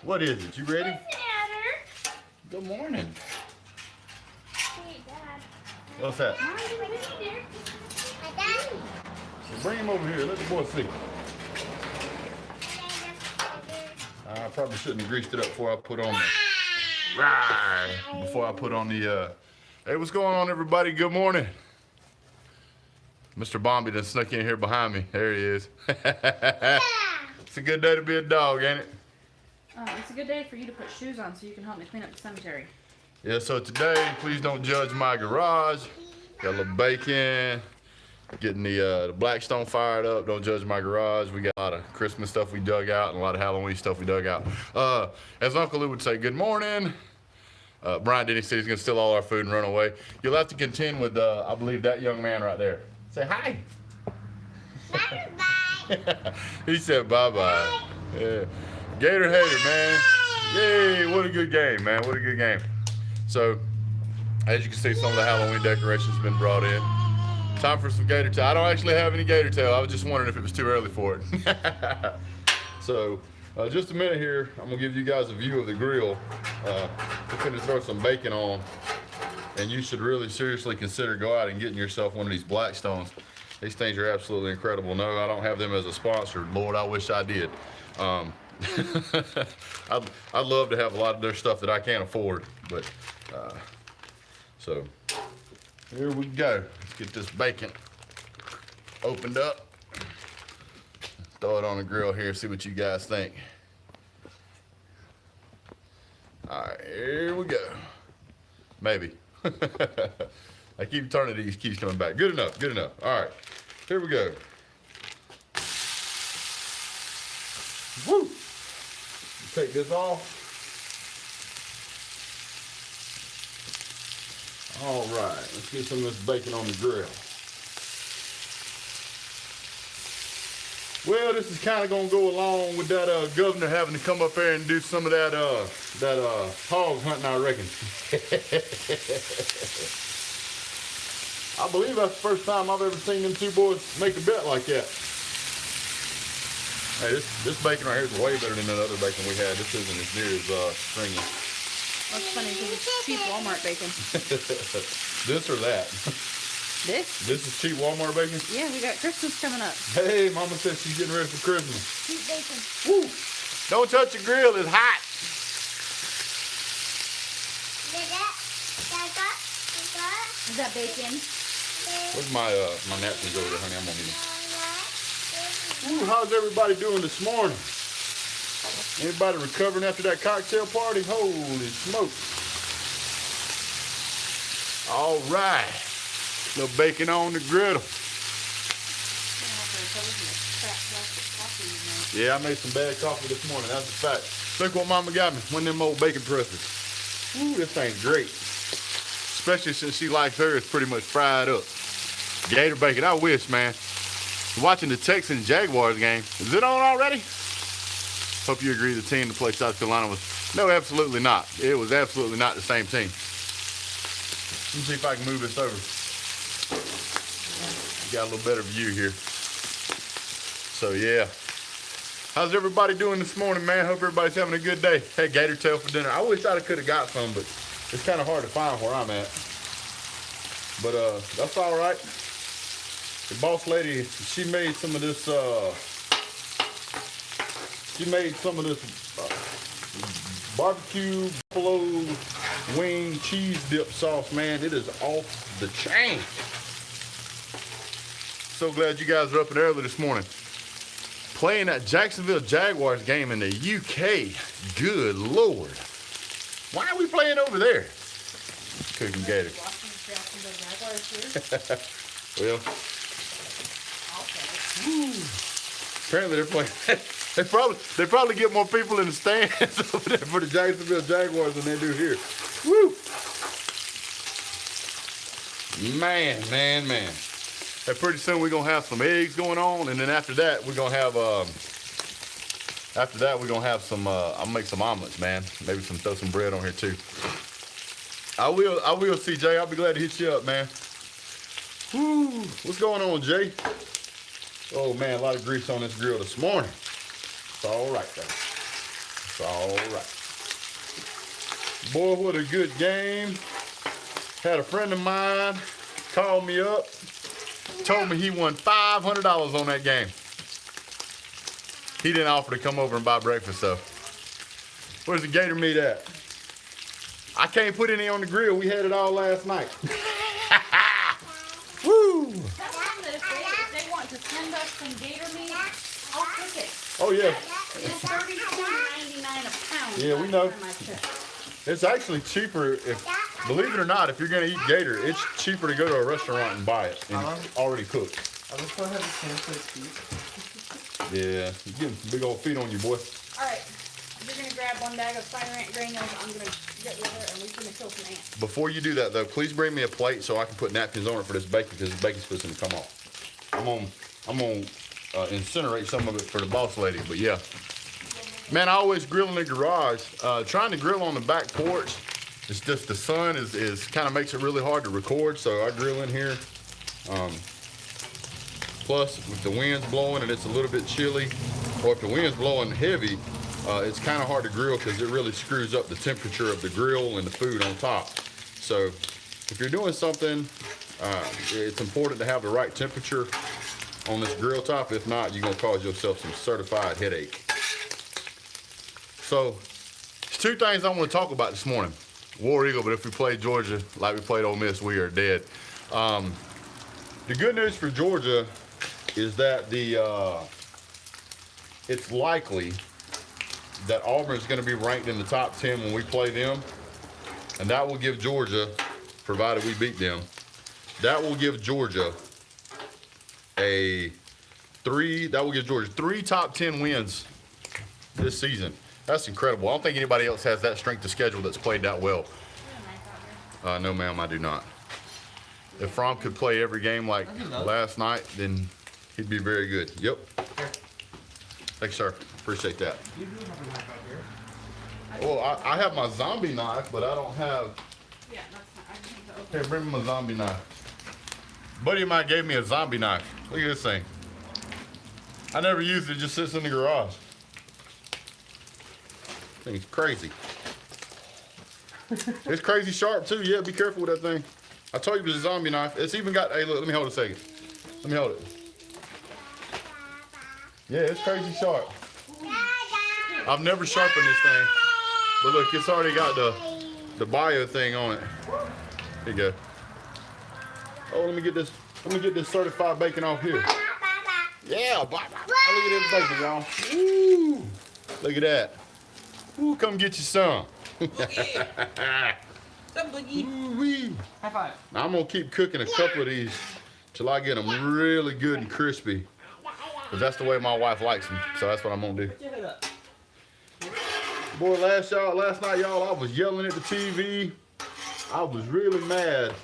What is it? You ready? What's the matter? Good morning. Hey, Dad. What's that? Mom, you with me there? My dad. Well, bring him over here. Let the boy see. I probably shouldn't have greased it up before I put on the. Hey, what's going on, everybody? Good morning. Mr. Bombi done snuck in here behind me. There he is. It's a good day to be a dog, ain't it? It's a good day for you to put shoes on so you can help me clean up the cemetery. Yeah, so today, please don't judge my garage. Got a little bacon, getting the Blackstone fired up. Don't judge my garage. We got a lot of Christmas stuff we dug out and a lot of Halloween stuff we dug out. As Uncle Lou would say, good morning. Brian Denny said he's going to steal all our food and run away. You'll have to contend with, I believe, that young man right there. Say hi. Bye-bye. He said bye-bye. Yeah. Gator hater, man. Yay, what a good game, man. What a good game. So, as you can see, some of the Halloween decorations have been brought in. Time for some gator tail. I don't actually have any gator tail. I was just wondering if it was too early for it. So, just a minute here. I'm going to give you guys a view of the grill. We're going to throw some bacon on. And you should really seriously consider go out and getting yourself one of these Blackstones. These things are absolutely incredible. No, I don't have them as a sponsor. Lord, I wish I did. I'd love to have a lot of their stuff that I can't afford, but so here we go. Let's get this bacon opened up. Throw it on the grill here, see what you guys think. All right, here we go. Maybe. I keep turning these, keeps coming back. Good enough, good enough. All right, here we go. Woo! Take this off. All right, let's get some of this bacon on the grill. Well, this is kind of gonna go along with that governor having to come up there and do some of that hog hunting, I reckon. I believe that's the first time I've ever seen them two boys make a bet like that. Hey, this bacon right here is way better than the other bacon we had. This isn't as near as stringy. That's funny because it's cheap Walmart bacon. This or that? This? This is cheap Walmart bacon? Yeah, we got Christmas coming up. Hey, Mama says she's getting ready for Christmas. Cheap bacon. Woo! Don't touch the grill, it's hot. Is that bacon? Where's my napkins over there, honey? I'm gonna need them. Ooh, how's everybody doing this morning? Anybody recovering after that cocktail party? Holy smokes. All right. Little bacon on the griddle. Yeah, I made some bad coffee this morning. That's a fact. Look what Mama got me. One of them old bacon presses. Ooh, this thing's great. Especially since she likes hers pretty much fried up. Gator bacon, I wish, man. Watching the Texans Jaguars game. Is it on already? Hope you agree the team to play South Carolina was... No, absolutely not. It was absolutely not the same team. Let me see if I can move this over. Got a little better view here. So, yeah. How's everybody doing this morning, man? Hope everybody's having a good day. Hey, gator tail for dinner. I wish I could have got some, but it's kind of hard to find where I'm at. But that's all right. The boss lady, she made some of this, barbecue buffalo wing cheese dip sauce, man. It is off the chain. So glad you guys are up and early this morning. Playing that Jacksonville Jaguars game in the UK. Good Lord. Why are we playing over there? Cooking gator. Well, apparently they're playing. They probably get more people in the stands over there for the Jacksonville Jaguars than they do here. Woo! Man. And pretty soon we're gonna have some eggs going on, and then after that we're gonna have some. I'll make some omelets, man. Maybe throw some bread on here too. I will, CJ. I'll be glad to hit you up, man. Woo! What's going on, Jay? Oh man, a lot of grease on this grill this morning. It's all right though. It's all right. Boy, what a good game. Had a friend of mine called me up, told me he won $500 on that game. He didn't offer to come over and buy breakfast though. Where's the Gator meat at? I can't put any on the grill. We had it all last night. Woo! Tell them that if they want to send us some gator meat, I'll cook it. Oh yeah. It's $32.99 a pound. Yeah, we know. For my check. It's actually cheaper if, believe it or not, if you're gonna eat gator, it's cheaper to go to a restaurant and buy it and already cooked. I just want to have the same place feet. Yeah, you getting some big old feet on you, boy. All right. You're going to grab one bag of spider ant granules. I'm going to get with her and we're going to kill some ants. Before you do that though, please bring me a plate so I can put napkins on it for this bacon because this bacon's supposed to come off. I'm gonna incinerate some of it for the boss lady, but yeah. Man, I always grill in the garage. Trying to grill on the back porch, it's just the sun is kind of makes it really hard to record, so I grill in here. Plus, with the wind's blowing and it's a little bit chilly, or if the wind's blowing heavy, it's kind of hard to grill because it really screws up the temperature of the grill and the food on top. So if you're doing something, it's important to have the right temperature on this grill top. If not, you're going to cause yourself some certified headache. So there's two things I want to talk about this morning. War Eagle, but if we play Georgia like we played Ole Miss, we are dead. The good news for Georgia is that it's likely that Auburn is going to be ranked in the top 10 when we play them, and that will give Georgia, provided we beat them, that will give Georgia three top 10 wins this season. That's incredible. I don't think anybody else has that strength of schedule that's played that well. No, ma'am, I do not. If Fromm could play every game like last night, then he'd be very good. Yep. Thanks, sir. Appreciate that. You do have a knife out here. Well, I have my zombie knife, but I don't have. Yeah, that's not. I just need to open Here, bring me my zombie knife. Buddy of mine gave me a zombie knife. Look at this thing. I never used it. It just sits in the garage. Thing's crazy. It's crazy sharp too. Yeah, be careful with that thing. I told you it was a zombie knife. It's even got. Hey, look. Let me hold it a second. Let me hold it. Yeah, it's crazy sharp. I've never sharpened this thing, but look, it's already got the bio thing on it. Here you go. Oh, let me get this certified bacon off here. Yeah, look at this bacon, y'all. Woo! Look at that. Ooh, come get you some. Ooh-wee. High five. Now, I'm gonna keep cooking a couple of these till I get them really good and crispy. Cause that's the way my wife likes them, so that's what I'm gonna do. Put your head up. Boy, last night, y'all, I was yelling at the TV. I was really mad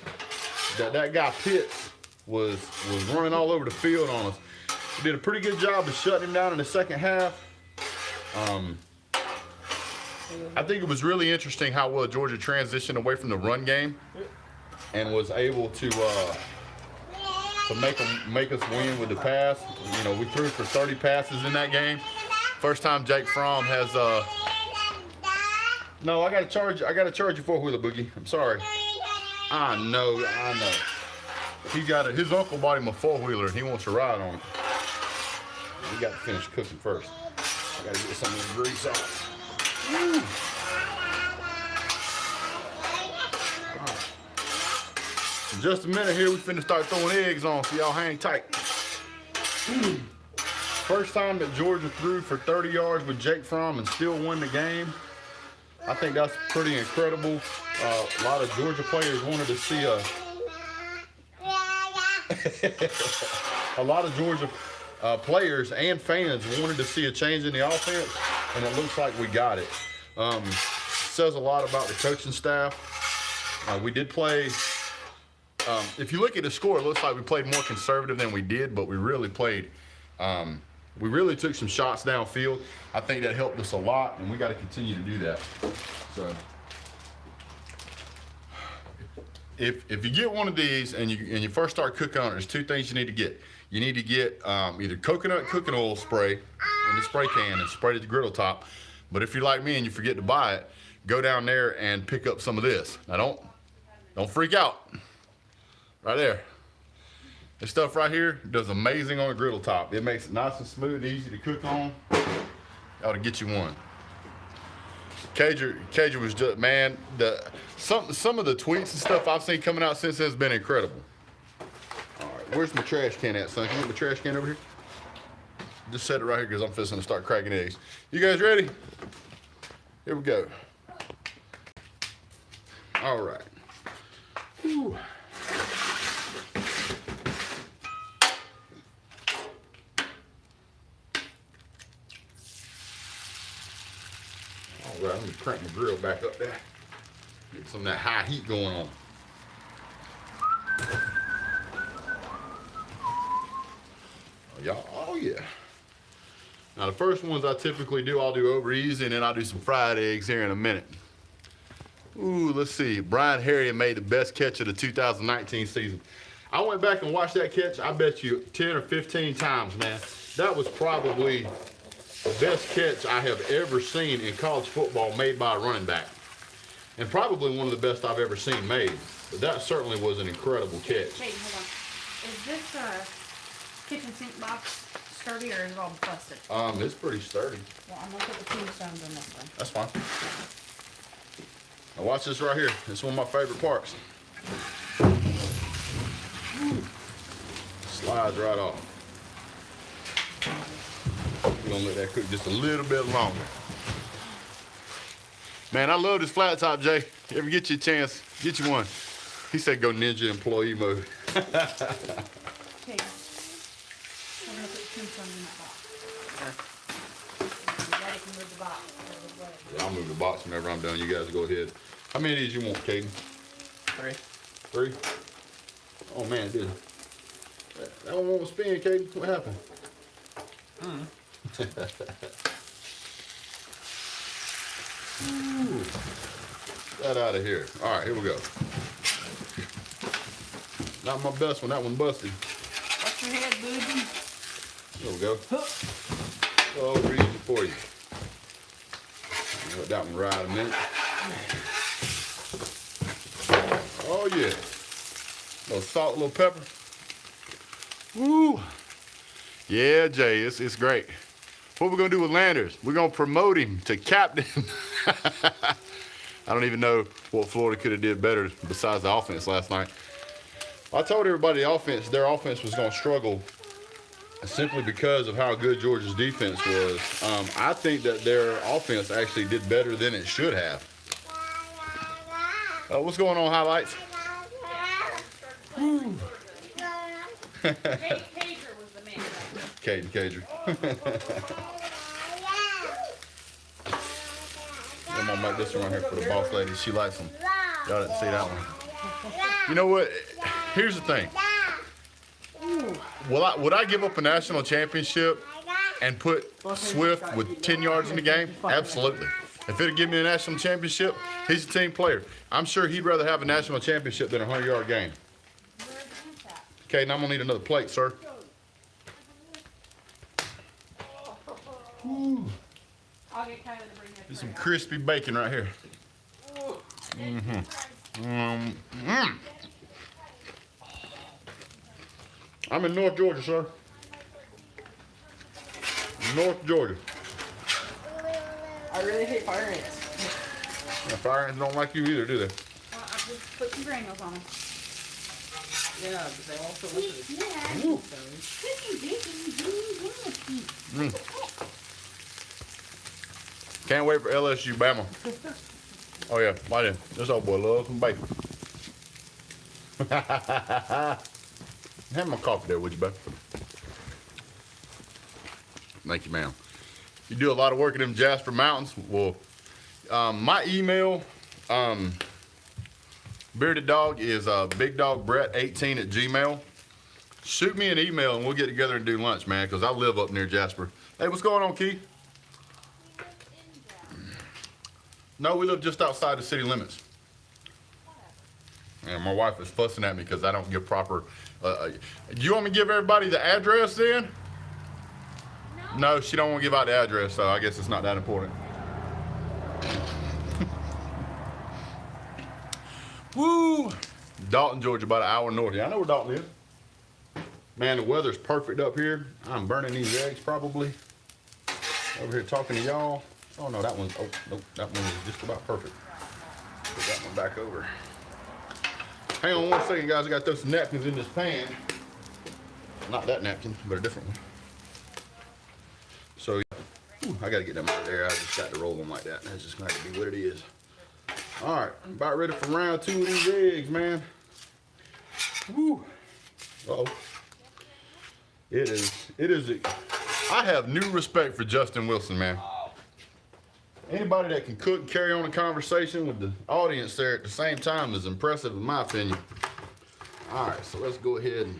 that guy Pitts was running all over the field on us. He did a pretty good job of shutting him down in the second half. I think it was really interesting how well Georgia transitioned away from the run game and was able to make us win with the pass. You know, we threw for 30 passes in that game. First time Jake Fromm has no, I gotta charge you for a wheeler, Boogie. I'm sorry. I know. He got it. His uncle bought him a 4-wheeler and he wants to ride on it. We got to finish cooking first. I gotta get some of the grease off. Woo. In just a minute here, we finna start throwing eggs on, so y'all hang tight. First time that Georgia threw for 30 yards with Jake Fromm and still won the game. I think that's pretty incredible. A lot of Georgia players wanted to see a lot of Georgia players and fans wanted to see a change in the offense, and it looks like we got it. Says a lot about the coaching staff. We did play. If you look at the score, it looks like we played more conservative than we did, but we really played. We really took some shots downfield. I think that helped us a lot, and we got to continue to do that. So, if you get one of these and you first start cooking on it, there's two things you need to get. You need to get either coconut cooking oil spray in the spray can and spray it at the griddle top. But if you're like me and you forget to buy it, go down there and pick up some of this. Now don't freak out. Right there. This stuff right here does amazing on a griddle top. It makes it nice and smooth and easy to cook on. Ought to get you one. Cager was just, man, some of the tweets and stuff I've seen coming out since then has been incredible. All right, where's my trash can at, son? Can you get my trash can over here? Just set it right here because I'm fixing to start cracking eggs. You guys ready? Here we go. All right. Whew. All right, I'm gonna crank my grill back up there. Get some of that high heat going on. Oh, y'all, oh yeah. Now the first ones I typically do, I'll do over easy, and then I'll do some fried eggs here in a minute. Ooh, let's see. Brian Harriet made the best catch of the 2019 season. I went back and watched that catch, I bet you 10 or 15 times, man. That was probably the best catch I have ever seen in college football made by a running back. And probably one of the best I've ever seen made. But that certainly was an incredible catch. Wait, hold on. Is this kitchen sink box sturdy or is it all busted? It's pretty sturdy. Well, I'm gonna put the tombstones in this one. That's fine. Now watch this right here. It's one of my favorite parts. Slides right off. We're gonna let that cook just a little bit longer. Man, I love this flat top, Jay. You ever get you a chance, get you one. He said go ninja employee mode. Okay. I'm gonna put the tombstones in that box. Daddy can move the box. Yeah, I'll move the box whenever I'm done. You guys go ahead. How many of these you want, Caden? 3. 3? Oh man, it didn't. That one won't spin, Caden. What happened? Ooh. That out of here. All right, here we go. Not my best one. That one busted. Watch your head, booty. There we go. Oh, easy for you. Let that one ride a minute. Oh yeah. A little salt, a little pepper. Woo. Yeah, Jay, it's great. What we're gonna do with Landers? We're gonna promote him to captain. I don't even know what Florida could have did better besides the offense last night. I told everybody their offense was gonna struggle simply because of how good Georgia's defense was. I think that their offense actually did better than it should have. What's going on, highlights? Cager was the man. Cager. I'm gonna make this one right here for the boss lady. She likes them. Y'all didn't see that one. You know what? Here's the thing. Would I give up a national championship and put Swift with 10 yards in the game? Absolutely. If it'd give me a national championship, he's a team player. I'm sure he'd rather have a national championship than a 100-yard game. Okay, now I'm gonna need another plate, sir. Ooh. I'll get Tyler to bring that. There's some crispy bacon right here. I'm in North Georgia, sir. North Georgia. I really hate fire ants. Yeah, fire ants don't like you either, do they? Well, I just put some granules on them. Yeah, but they also want to Yeah. Ooh. Can't wait for LSU Bama. Oh yeah, right in. This old boy loves some bacon. Have my coffee there, would you, bud? Thank you, ma'am. You do a lot of work in them Jasper Mountains. Well, my email, Bearded Dog, is bigdogbrett18@gmail. Shoot me an email and we'll get together and do lunch, man, because I live up near Jasper. Hey, what's going on, Keith? No, we live just outside the city limits. And my wife is fussing at me because I don't give proper. Do you want me to give everybody the address then? No, she don't want to give out the address, so I guess it's not that important. Woo! Dalton, Georgia, about an hour north. Yeah, I know where Dalton is. Man, the weather's perfect up here. I'm burning these eggs probably. Over here talking to y'all. Oh no, that one's, oh nope, that one is just about perfect. Put that one back over. Hang on 1 second, guys. I got to throw some napkins in this pan. Not that napkin, but a different one. So, ooh, I got to get them out of there. I just got to roll them like that. That's just going to have to be what it is. All right, about ready for round 2 of these eggs, man. Woo. Uh-oh. It is, I have new respect for Justin Wilson, man. Anybody that can cook and carry on a conversation with the audience there at the same time is impressive in my opinion. All right, so let's go ahead and,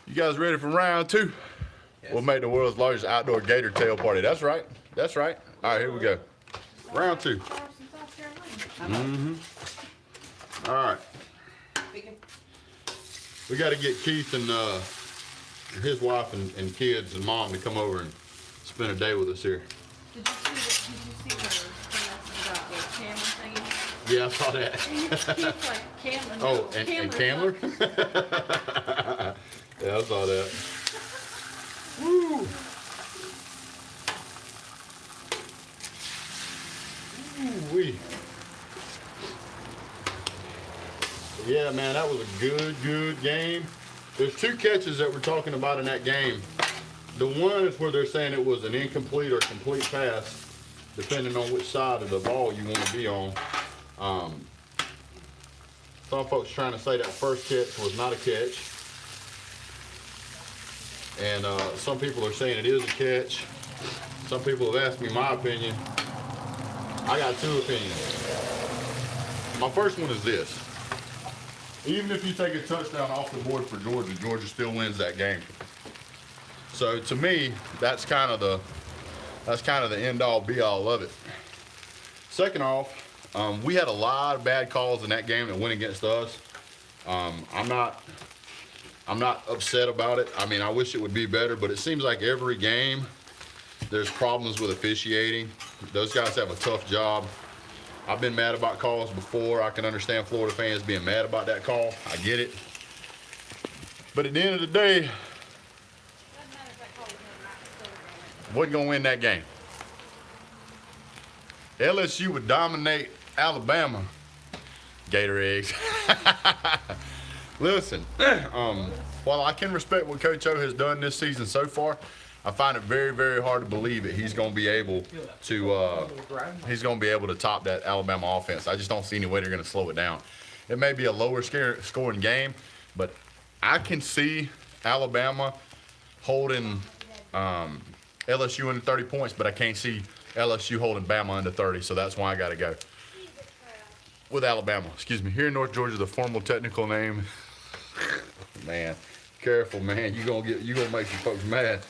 you guys ready for round 2? Yes. We'll make the world's largest outdoor gator tail party. That's right, that's right. All right, here we go. Round 2. Mm-hmm. All right. We got to get Keith and his wife and kids and mom to come over and spend a day with us here. Did you see her about the camera thingy? Yeah, I saw that. Keith's like Cameron. Oh, and Camler? Yeah, I saw that. Woo! Ooh-wee. Yeah, man, that was a good game. There's 2 catches that we're talking about in that game. The one is where they're saying it was an incomplete or complete pass, depending on which side of the ball you want to be on. Some folks trying to say that first catch was not a catch. And some people are saying it is a catch. Some people have asked me my opinion. I got 2 opinions. My first one is this. Even if you take a touchdown off the board for Georgia, Georgia still wins that game. So to me, that's kind of the end all be all of it. Second off, we had a lot of bad calls in that game that went against us. I'm not upset about it. I mean, I wish it would be better, but it seems like every game there's problems with officiating. Those guys have a tough job. I've been mad about calls before. I can understand Florida fans being mad about that call. I get it. But at the end of the day, wasn't going to win that game. LSU would dominate Alabama. Gator eggs. Listen, while I can respect what Coach O has done this season so far, I find it very, very hard to believe that he's going to be able to top that Alabama offense. I just don't see any way they're going to slow it down. It may be a lower scoring game, but I can see Alabama holding LSU under 30 points, but I can't see LSU holding Bama under 30, so that's why I got to go with Alabama. Excuse me. Here in North Georgia, the formal technical name. Man, careful, man. You gonna make some folks mad.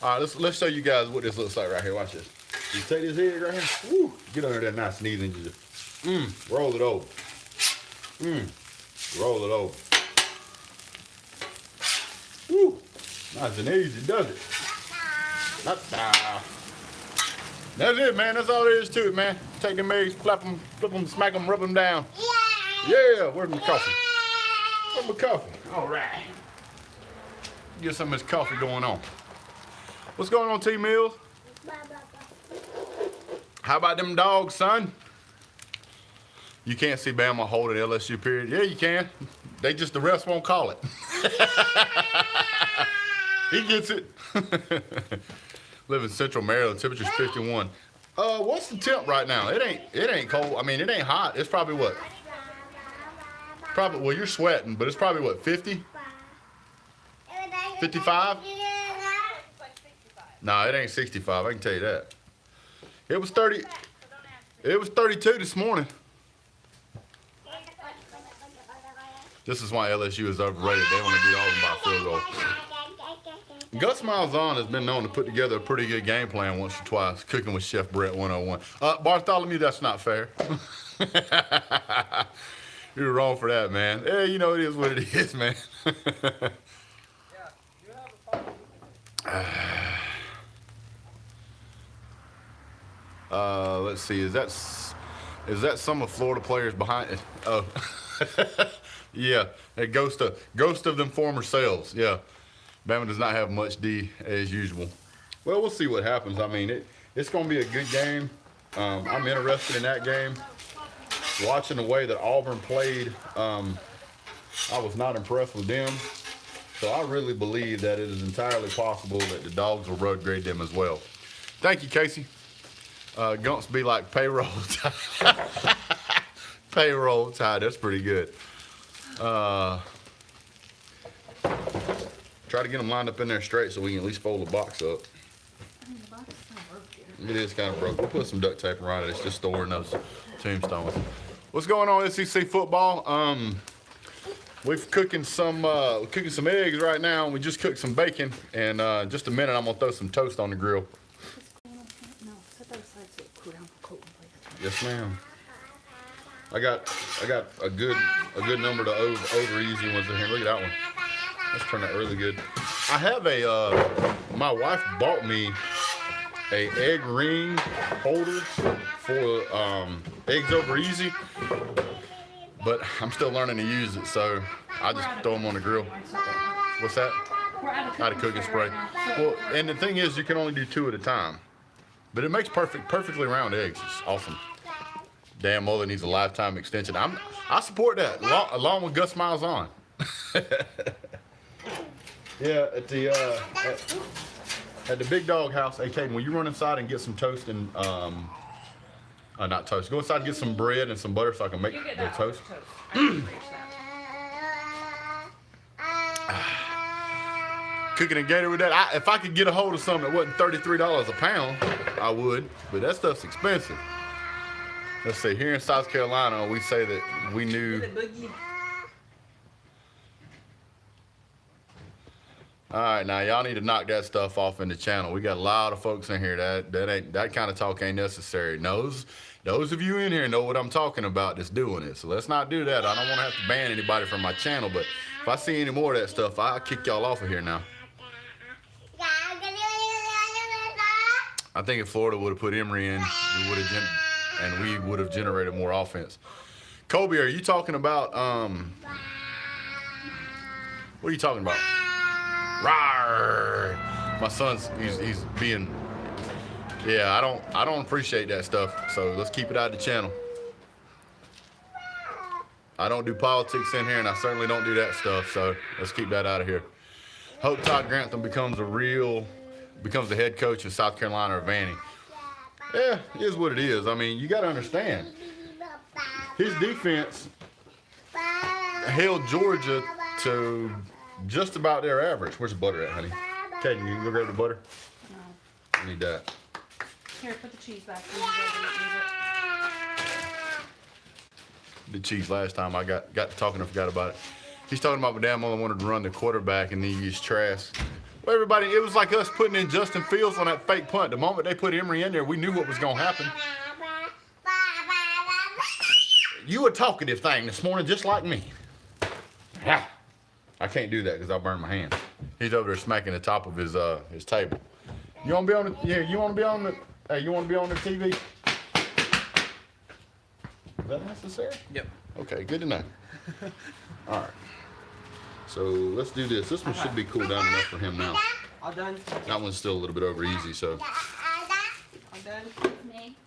All right, let's show you guys what this looks like right here. Watch this. You take this egg right here. Woo! Get under there nice and easy and just roll it over. Roll it over. Woo! Nice and easy, does it? That's it, man. That's all there is to it, man. Take them eggs, flip them, smack them, rub them down. Yeah, where's my coffee? Where's my coffee? All right. Get some of this coffee going on. What's going on, T Mills? How about them dogs, son? You can't see Bama holding LSU, period. Yeah, you can. The refs won't call it. He gets it. Live in Central Maryland, temperature's 51. What's the temp right now? It ain't cold. I mean, it ain't hot. It's probably what? Well, you're sweating, but it's probably what, 50? 55? No, it ain't 65. I can tell you that. It was 30. It was 32 this morning. This is why LSU is overrated. They want to beat Auburn by a field goal. Gus Malzahn has been known to put together a pretty good game plan once or twice, cooking with Chef Brett 101. Bartholomew, that's not fair. You're wrong for that, man. Hey, you know it is what it is, man. Let's see. Is that some of Florida players behind it? Oh, yeah. A ghost of them former selves. Yeah. Bama does not have much D as usual. Well, we'll see what happens. I mean, it's going to be a good game. I'm interested in that game. Watching the way that Auburn played, I was not impressed with them. So I really believe that it is entirely possible that the Dogs will road grade them as well. Thank you, Casey. Gunts be like payroll time. Payroll time. That's pretty good. Try to get them lined up in there straight so we can at least fold the box up. I mean, the box is kind of broke here. It is kind of broke. We'll put some duct tape around it. It's just storing those tombstones. What's going on, SEC football? We're cooking some eggs right now. We just cooked some bacon, and just a minute I'm gonna throw some toast on the grill. No, set that aside so it cool down for cold, please. Yes, ma'am. I got a good number to over easy ones in here. Look at that one. That's turned out really good. I have my wife bought me a egg ring holder for eggs over easy, but I'm still learning to use it, so I just throw them on the grill. What's that? We're out Out of cooking spray. Well, and the thing is, you can only do 2 at a time, but it makes perfectly round eggs. It's awesome. Damn mother needs a lifetime extension. I support that, along with Gus Miles on. Yeah, at the Big Dog house. Hey, Caden, will you run inside and get some toast and not toast. Go inside and get some bread and some butter so I can make the toast. Cooking a Gator with that. If I could get a hold of something that wasn't $33 a pound, I would. But that stuff's expensive. Let's see. Here in South Carolina, we say that we knew. All right, now y'all need to knock that stuff off in the channel. We got a lot of folks in here that kind of talk ain't necessary. Those of you in here know what I'm talking about that's doing it. So let's not do that. I don't want to have to ban anybody from my channel, but if I see any more of that stuff, I'll kick y'all off of here now. I think if Florida would have put Emory in, we would have generated more offense. Kobe, are you talking about what are you talking about? Rawr. My son's he's being, yeah, I don't appreciate that stuff, so let's keep it out of the channel. I don't do politics in here, and I certainly don't do that stuff, so let's keep that out of here. Hope Todd Grantham becomes the head coach of South Carolina or Vandy. Yeah, it is what it is. I mean, you got to understand, his defense held Georgia to just about their average. Where's the butter at, honey? Kaden, you can go grab the butter? No. I need that. Here, put the cheese back. The cheese last time I got to talking and forgot about it. He's talking about my damn mother wanted to run the quarterback and then use trash. Well, everybody, it was like us putting in Justin Fields on that fake punt. The moment they put Emory in there, we knew what was going to happen. You a talkative thing this morning, just like me. Yeah. I can't do that because I'll burn my hand. He's over there smacking the top of his table. You want to be on the? Yeah, you want to be on the? Hey, you want to be on the TV? Is that necessary? Yep. Okay, good to know. All right. So let's do this. This one should be cooled down enough for him now. All done. That one's still a little bit over easy, so. All done. Me.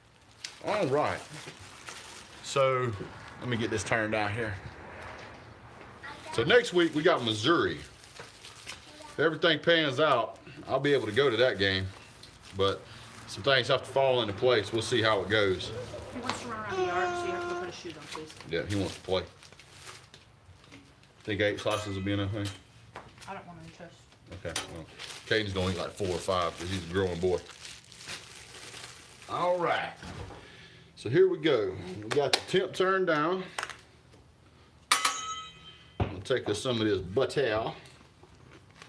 All right. So let me get this turned down here. So next week we got Missouri. If everything pans out, I'll be able to go to that game. But some things have to fall into place. We'll see how it goes. He wants to run around the yard, so you have to go put his shoes on, please. Yeah, he wants to play. Think 8 slices will be enough, honey? I don't want any toast. Okay, well, Caden's gonna eat like 4 or 5 because he's a growing boy. All right. So here we go. We got the temp turned down. I'm gonna take us some of this butter.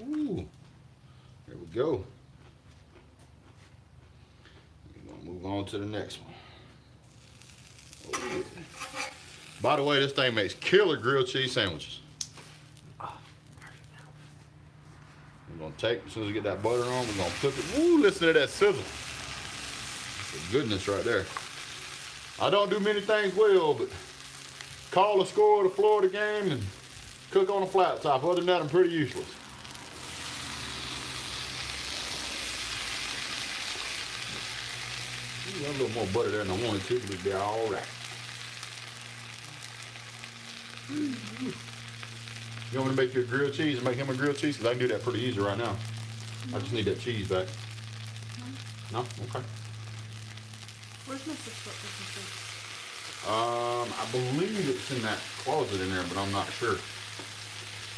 Ooh, there we go. We're gonna move on to the next one. Oh, yeah. By the way, this thing makes killer grilled cheese sandwiches. We're gonna take, as soon as we get that butter on, we're gonna flip it. Ooh, listen to that sizzle. Goodness right there. I don't do many things well, but call the score of the Florida game and cook on a flat top. Other than that, I'm pretty useless. Ooh, a little more butter there than I wanted to, but it'll be all right. You want me to make you a grilled cheese and make him a grilled cheese? Because I can do that pretty easy right now. I just need that cheese back. No? Okay. Where's my 6-foot Christmas tree? I believe it's in that closet in there, but I'm not sure.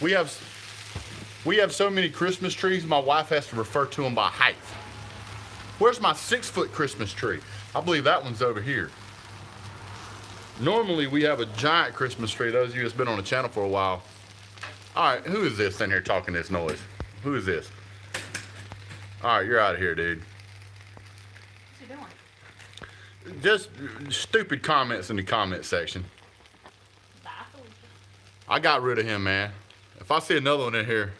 We have so many Christmas trees, my wife has to refer to them by height. Where's my 6-foot Christmas tree? I believe that one's over here. Normally we have a giant Christmas tree. Those of you that's been on the channel for a while. All right, who is this in here talking this noise? Who is this? All right, you're out of here, dude. What's he doing? Just stupid comments in the comment section. Bye, Felicia. I got rid of him, man. If I see another one in here,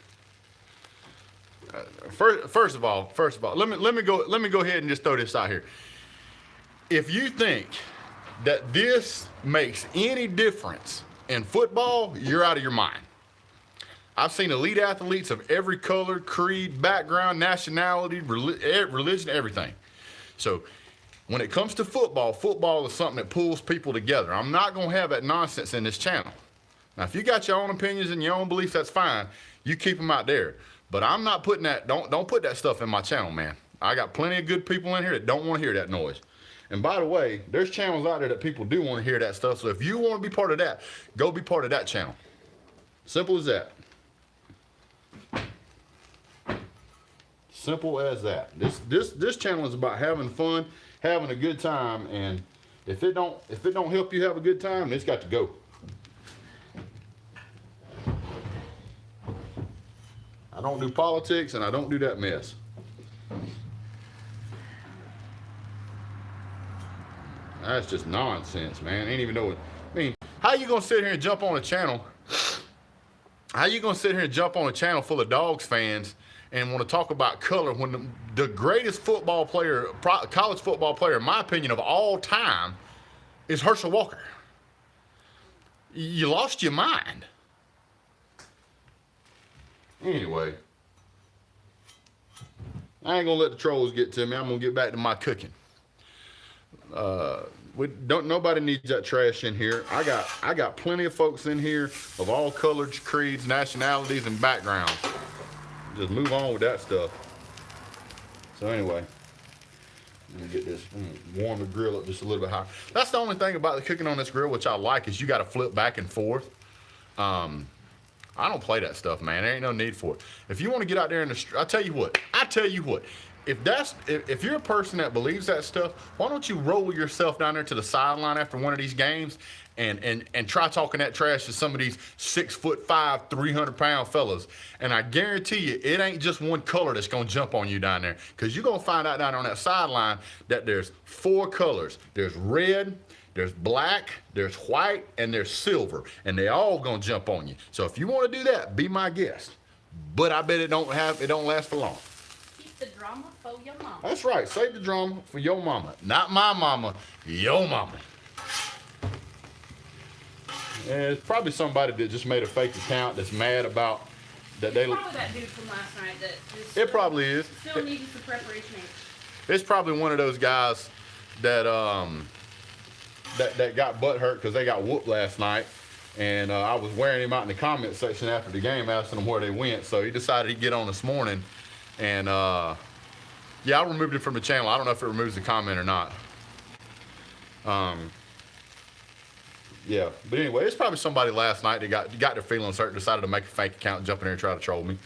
first of all, let me go ahead and just throw this out here. If you think that this makes any difference in football, you're out of your mind. I've seen elite athletes of every color, creed, background, nationality, religion, everything. So when it comes to football, football is something that pulls people together. I'm not going to have that nonsense in this channel. Now, if you got your own opinions and your own beliefs, that's fine. You keep them out there. But I'm not putting that, don't put that stuff in my channel, man. I got plenty of good people in here that don't want to hear that noise. And by the way, there's channels out there that people do want to hear that stuff. So if you want to be part of that, go be part of that channel. Simple as that. Simple as that. This channel is about having fun, having a good time, and if it don't help you have a good time, it's got to go. I don't do politics and I don't do that mess. That's just nonsense, man. I ain't even know what. I mean, how you gonna sit here and jump on a channel? How you gonna sit here and jump on a channel full of Dogs fans and want to talk about color when the greatest football player, college football player, in my opinion, of all time, is Herschel Walker? You lost your mind. Anyway, I ain't gonna let the trolls get to me. I'm gonna get back to my cooking. Nobody needs that trash in here. I got plenty of folks in here of all colors, creeds, nationalities, and backgrounds. Just move on with that stuff. So anyway, let me get this, warm the grill up just a little bit higher. That's the only thing about the cooking on this grill, which I like, is you got to flip back and forth. I don't play that stuff, man. There ain't no need for it. If you want to get out there in the street, I tell you what. If you're a person that believes that stuff, why don't you roll yourself down there to the sideline after one of these games and try talking that trash to some of these 6'5", 300-pound fellas. And I guarantee you, it ain't just one color that's gonna jump on you down there, because you're gonna find out down there on that sideline that there's 4 colors. There's red, there's black, there's white, and there's silver, and they all gonna jump on you. So if you want to do that, be my guest. But I bet it don't last for long. Keep the drama for your mama. That's right. Save the drama for your mama, not my mama, your mama. And it's probably somebody that just made a fake account that's mad about that they. Probably that dude from last night that just. It probably is. Still needing some preparation. It's probably one of those guys that that got butt hurt because they got whooped last night, and I was wearing him out in the comment section after the game, asking them where they went. So he decided he'd get on this morning, and yeah, I removed it from the channel. I don't know if it removes the comment or not. Yeah, but anyway, it's probably somebody last night that got their feelings hurt, decided to make a fake account, jump in there and try to troll me.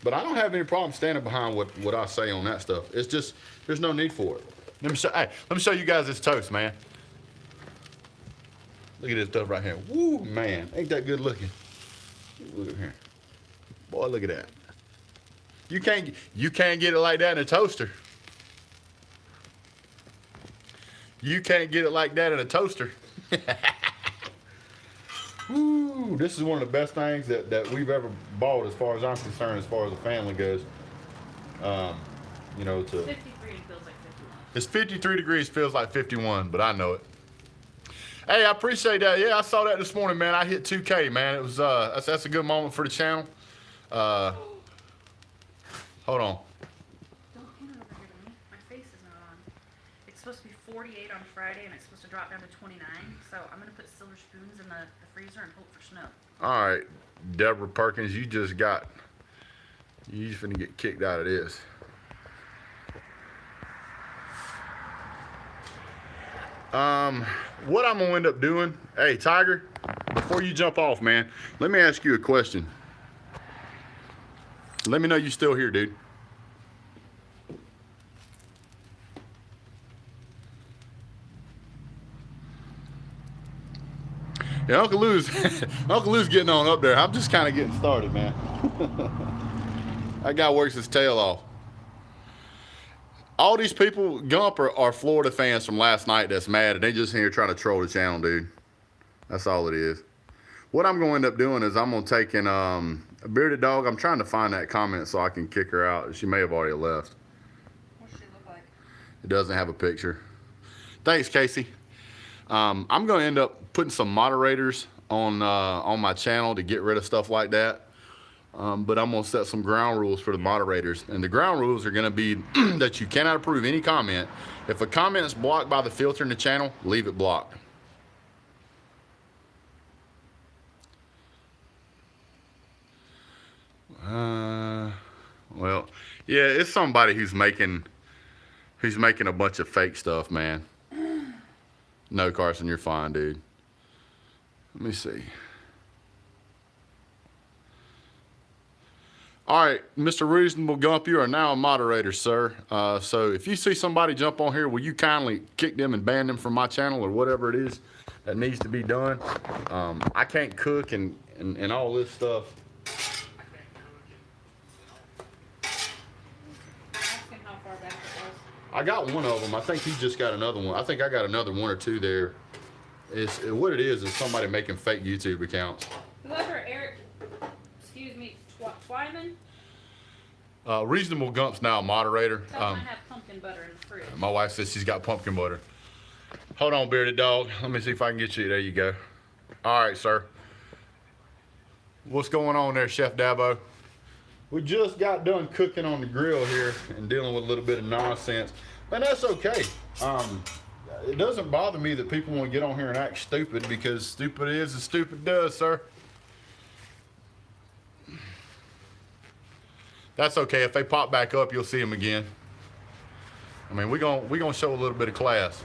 But I don't have any problem standing behind what I say on that stuff. It's just, there's no need for it. Let me show you guys this toast, man. Look at this stuff right here. Woo, man, ain't that good looking? Look at here. Boy, look at that. You can't get it like that in a toaster. You can't get it like that in a toaster. Woo, this is one of the best things that we've ever bought, as far as I'm concerned, as far as the family goes. You know, to 53 feels like 51. It's 53 degrees, feels like 51, but I know it. Hey, I appreciate that. Yeah, I saw that this morning, man. I hit 2K, man. It was that's a good moment for the channel. Hold on. Don't hand it over here to me. My face is not on. It's supposed to be 48 on Friday, and it's supposed to drop down to 29. So I'm gonna put silver spoons in the freezer and hope for snow. All right, Deborah Perkins, you just finna get kicked out of this. What I'm gonna end up doing, hey Tiger, before you jump off, man, let me ask you a question. Let me know you still here, dude. Yeah, Uncle Lou's Uncle Lou's getting on up there. I'm just kind of getting started, man. That guy works his tail off. All these people, Gump, are Florida fans from last night that's mad, and they just here trying to troll the channel, dude. That's all it is. What I'm going to end up doing is I'm going to take in a Bearded Dog. I'm trying to find that comment so I can kick her out. She may have already left. What does she look like? It doesn't have a picture. Thanks, Casey. I'm going to end up putting some moderators on my channel to get rid of stuff like that. But I'm going to set some ground rules for the moderators. And the ground rules are going to be that you cannot approve any comment. If a comment is blocked by the filter in the channel, leave it blocked. Well, yeah, it's somebody who's making a bunch of fake stuff, man. No, Carson, you're fine, dude. Let me see. All right, Mr. Reasonable Gump, you are now a moderator, sir. So if you see somebody jump on here, will you kindly kick them and ban them from my channel or whatever it is that needs to be done? I can't cook and all this stuff. Asking how far back it was. I got one of them. I think he just got another one. I think I got another one or two there. What it is somebody making fake YouTube accounts. Whoever Eric, excuse me, Twyman. Reasonable Gump's now a moderator. Tell him I have pumpkin butter in the fridge. My wife says she's got pumpkin butter. Hold on, Bearded Dog. Let me see if I can get you. There you go. All right, sir. What's going on there, Chef Dabo? We just got done cooking on the grill here and dealing with a little bit of nonsense. Man, that's okay. It doesn't bother me that people want to get on here and act stupid, because stupid is as stupid does, sir. That's okay. If they pop back up, you'll see them again. I mean, we're gonna show a little bit of class.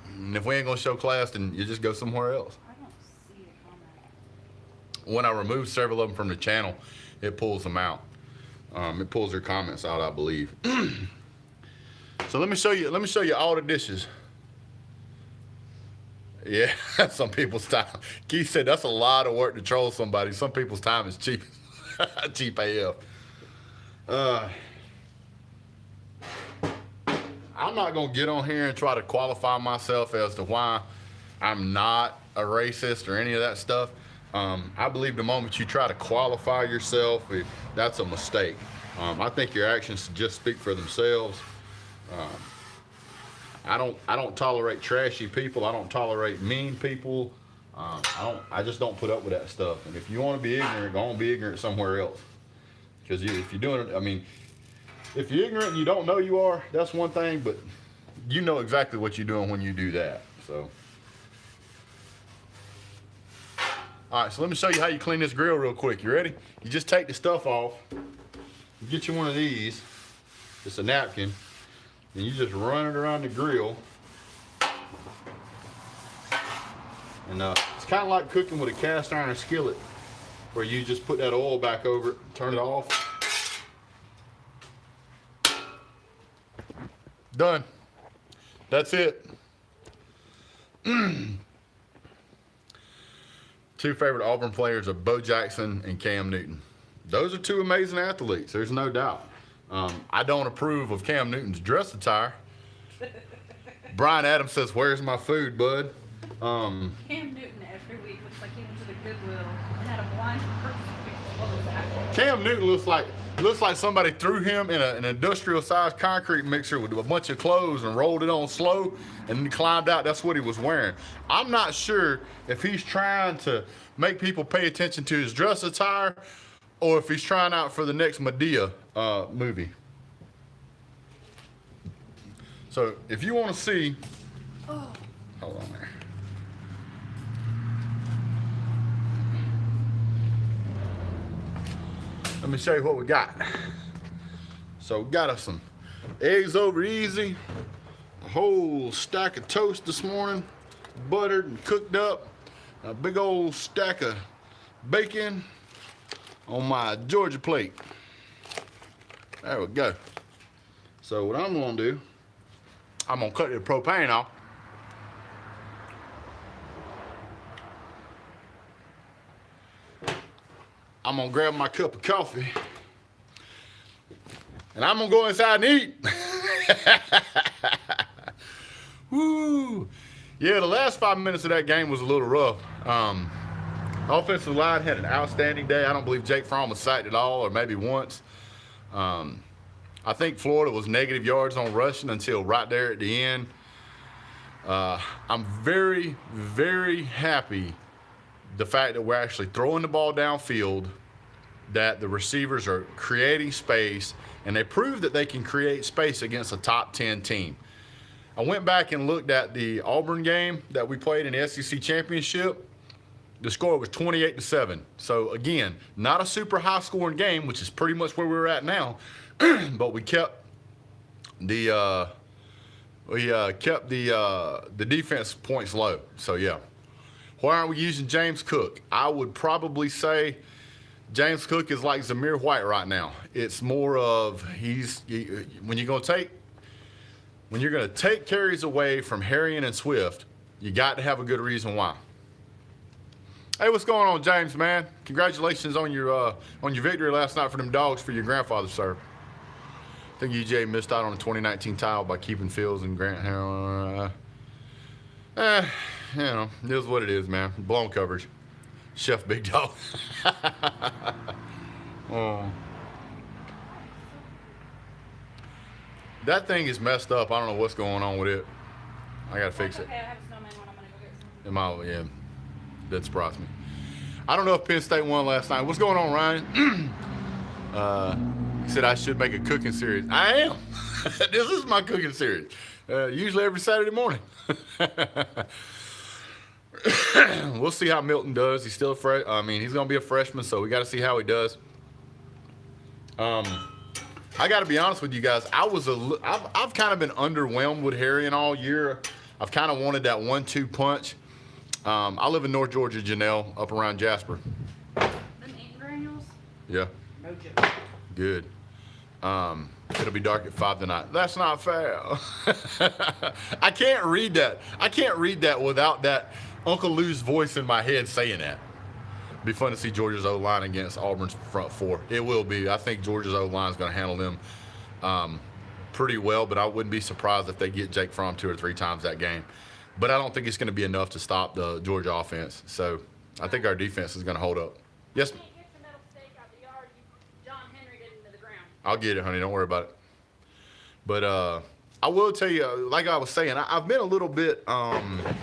And if we ain't gonna show class, then you just go somewhere else. I don't see a comment. When I remove several of them from the channel, it pulls them out. It pulls their comments out, I believe. So let me show you all the dishes. Yeah, some people's time. Keith said that's a lot of work to troll somebody. Some people's time is cheap. Cheap AF. I'm not gonna get on here and try to qualify myself as to why I'm not a racist or any of that stuff. I believe the moment you try to qualify yourself, that's a mistake. I think your actions just speak for themselves. I don't tolerate trashy people. I don't tolerate mean people. I just don't put up with that stuff. And if you want to be ignorant, go on, be ignorant somewhere else. Because if you're doing it, I mean, if you're ignorant and you don't know you are, that's one thing. But you know exactly what you're doing when you do that. So, all right. So let me show you how you clean this grill real quick. You ready? You just take the stuff off. You get you one of these. It's a napkin. And you just run it around the grill. And it's kind of like cooking with a cast iron skillet, where you just put that oil back over it, turn it off. Done. That's it. Two favorite Auburn players are Bo Jackson and Cam Newton. Those are two amazing athletes, there's no doubt. I don't approve of Cam Newton's dress attire. Brian Adams says, "Where's my food, bud?" Cam Newton every week looks like he went to the Goodwill and had a blind person. What was that? Cam Newton looks like somebody threw him in an industrial-sized concrete mixer with a bunch of clothes and rolled it on slow and then climbed out. That's what he was wearing. I'm not sure if he's trying to make people pay attention to his dress attire or if he's trying out for the next Medea movie. So if you want to see, hold on there. Let me show you what we got. So we got us some eggs over easy, a whole stack of toast this morning, buttered and cooked up, a big old stack of bacon on my Georgia plate. There we go. So what I'm gonna do, I'm gonna cut the propane off. I'm gonna grab my cup of coffee and I'm gonna go inside and eat. Woo! Yeah, the last 5 minutes of that game was a little rough. Offensive line had an outstanding day. I don't believe Jake Fromm was sacked at all, or maybe once. I think Florida was negative yards on rushing until right there at the end. I'm very, very happy the fact that we're actually throwing the ball downfield, that the receivers are creating space, and they proved that they can create space against a top 10 team. I went back and looked at the Auburn game that we played in the SEC Championship. The score was 28-7. So again, not a super high scoring game, which is pretty much where we're at now, but we kept the defense points low. So yeah. Why aren't we using James Cook? I would probably say James Cook is like Zamir White right now. It's more of when you're gonna take carries away from Harrion and Swift, you got to have a good reason why. Hey, what's going on, James, man? Congratulations on your victory last night for them Dogs for your grandfather, sir. I think UJ missed out on the 2019 title by keeping Fields and Grant Harrell. You know, it is what it is, man. Blown coverage. Chef Big Dog. Oh. That thing is messed up. I don't know what's going on with it. I gotta fix it. Okay, I have a snowman one. I'm gonna go get some. Yeah, that surprised me. I don't know if Penn State won last night. What's going on, Ryan? He said I should make a cooking series. I am. This is my cooking series. Usually every Saturday morning. We'll see how Milton does. He's still fresh. I mean, he's gonna be a freshman, so we got to see how he does. I got to be honest with you guys. I've kind of been underwhelmed with Harrion all year. I've kind of wanted that 1-2 punch. I live in North Georgia, Janelle, up around Jasper. Them eating granules? Yeah. No joke. Good. It'll be dark at 5 tonight. That's not fair. I can't read that. I can't read that without that Uncle Lou's voice in my head saying that. It'd be fun to see Georgia's O-line against Auburn's front four. It will be. I think Georgia's O-line is going to handle them pretty well, but I wouldn't be surprised if they get Jake Fromm 2 or 3 times that game. But I don't think it's going to be enough to stop the Georgia offense. So I think our defense is going to hold up. Yes, ma'am. Get the metal stake out the yard. John Henry did into the ground. I'll get it, honey. Don't worry about it. But I will tell you, like I was saying, I've been a little bit. The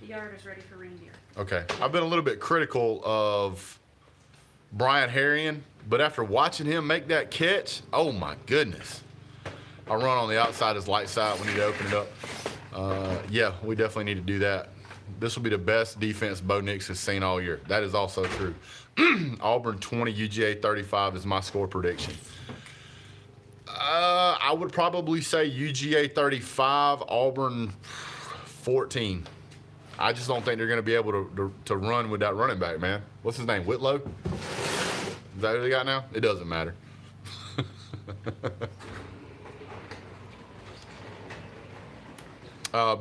yard is ready for reindeer. Okay. I've been a little bit critical of Brian Harrion, but after watching him make that catch, oh my goodness. I run on the outside as light side. We need to open it up. Yeah, we definitely need to do that. This will be the best defense Bo Nix has seen all year. That is also true. Auburn 20, UGA 35 is my score prediction. I would probably say UGA 35, Auburn 14. I just don't think they're going to be able to run with that running back, man. What's his name? Whitlow? Is that who they got now? It doesn't matter.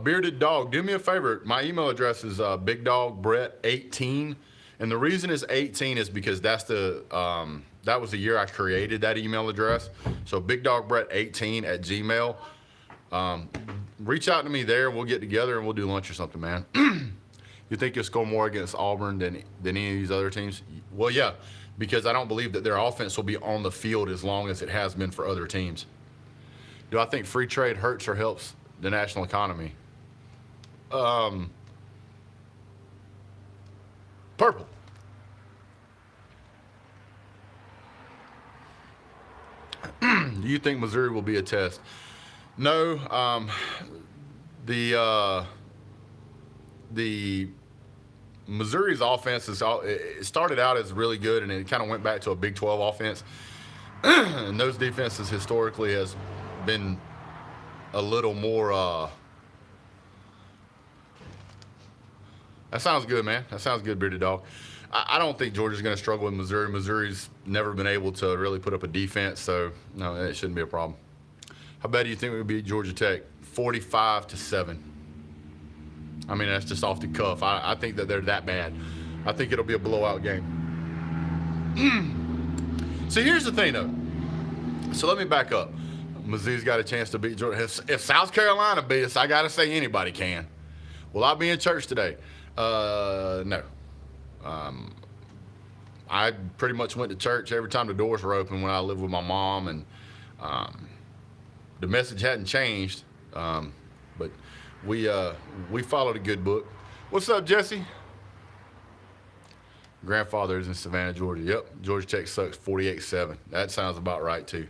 Bearded Dog, do me a favor. My email address is bigdogbrett18. And the reason it's 18 is because that's that was the year I created that email address. So bigdogbrett18 at Gmail. reach out to me there. We'll get together and we'll do lunch or something, man. You think you'll score more against Auburn than any of these other teams? Well, yeah, because I don't believe that their offense will be on the field as long as it has been for other teams. Do I think free trade hurts or helps the national economy? Purple. Do you think Missouri will be a test? No. The Missouri's offense it started out as really good, and it kind of went back to a Big 12 offense. And those defenses historically has been a little more. That sounds good, man. That sounds good, Bearded Dog. I don't think Georgia's going to struggle with Missouri. Missouri's never been able to really put up a defense, so no, it shouldn't be a problem. How bad do you think we would beat Georgia Tech? 45-7. I mean, that's just off the cuff. I think that they're that bad. I think it'll be a blowout game. So here's the thing, though. So let me back up. Mizzou's got a chance to beat Georgia. If South Carolina beats us, I got to say anybody can. Will I be in church today? No. I pretty much went to church every time the doors were open when I lived with my mom, and the message hadn't changed, but we followed a good book. What's up, Jesse? Grandfather is in Savannah, Georgia. Yep, Georgia Tech sucks 48-7. That sounds about right too.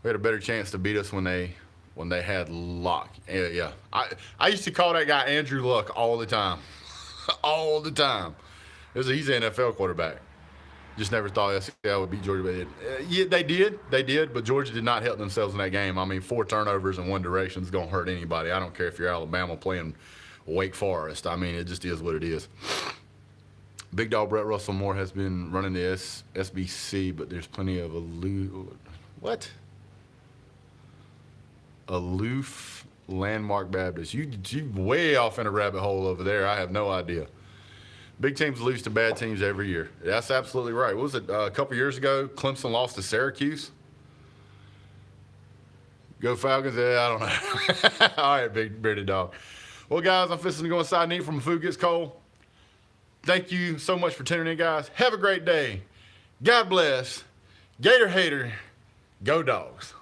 We had a better chance to beat us when they had Luck. Yeah. I used to call that guy Andrew Luck all the time. All the time. He's an NFL quarterback. Just never thought SEL would beat Georgia. But yeah, they did, but Georgia did not help themselves in that game. I mean, 4 turnovers in one direction is going to hurt anybody. I don't care if you're Alabama playing Wake Forest. I mean, it just is what it is. Big Dog Brett Russell Moore has been running the SBC, but there's plenty of aloof landmark Baptist. You way off in a rabbit hole over there. I have no idea. Big teams lose to bad teams every year. That's absolutely right. What was it, a couple years ago, Clemson lost to Syracuse? Go Falcons? Yeah, I don't know. All right, big bearded dog. Well, guys, I'm fixing to go inside and eat before my food gets cold. Thank you so much for tuning in, guys. Have a great day. God bless. Gator hater. Go Dogs.